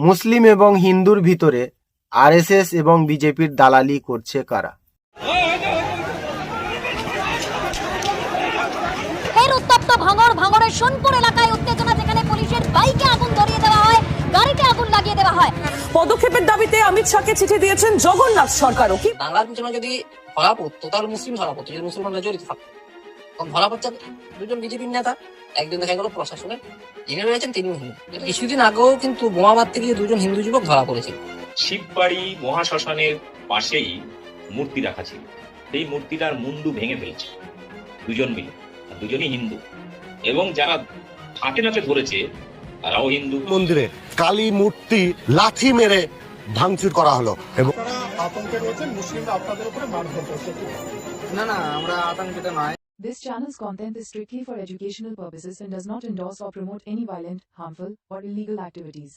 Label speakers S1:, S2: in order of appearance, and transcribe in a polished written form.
S1: মুসলিম এবং হিন্দুর ভিতরে আরএসএস এবং বিজেপির দালালি করছে কারা?
S2: ফের উত্তপ্ত ভাঙড়ের সোনপুর এলাকায় উত্তেজনা, যেখানে পুলিশের বাইকে আগুন ধরিয়ে দেওয়া হয়, গাড়িতে আগুন লাগিয়ে দেওয়া হয়।
S3: পদক্ষেপের দাবিতে অমিত শাহকে চিঠি দিয়েছেন জগন্নাথ সরকারও। কি
S4: বাংলার পিছনে যদি ধরা পড়তো তাহলে মুসলিম ধরা পড়তো, যদি মুসলমানরা জড়িত থাকতো। তখন ধরা পড়ছে দুজন বিজেপির নেতা, একজন দেখা গেল প্রশাসনের যিনি রয়েছেন তিনি হিন্দু। কিছুদিন আগেও কিন্তু বোমা মারতে গিয়ে দুজন হিন্দু যুবক ধরা পড়েছিল।
S5: শিববাড়ি মহাশ্মশানের পাশেই মূর্তি রাখা ছিল, সেই মূর্তিটার মুন্ডু ভেঙে ফেলছে দুজন মিলে, দুজনই হিন্দু, এবং যারা হাতে নাতে ধরেছে তারাও হিন্দু।
S6: মন্দিরে কালী মূর্তি লাঠি মেরে ভাঙচুর করা হলো এবং
S7: আতঙ্কে রয়েছেন মুসলিমরা, আপনাদের উপরে মারধর করছে।
S4: না না, আমরা আতঙ্কিত নয়।
S8: This channel's content is strictly for educational purposes and does not endorse or promote any violent, harmful, or illegal activities.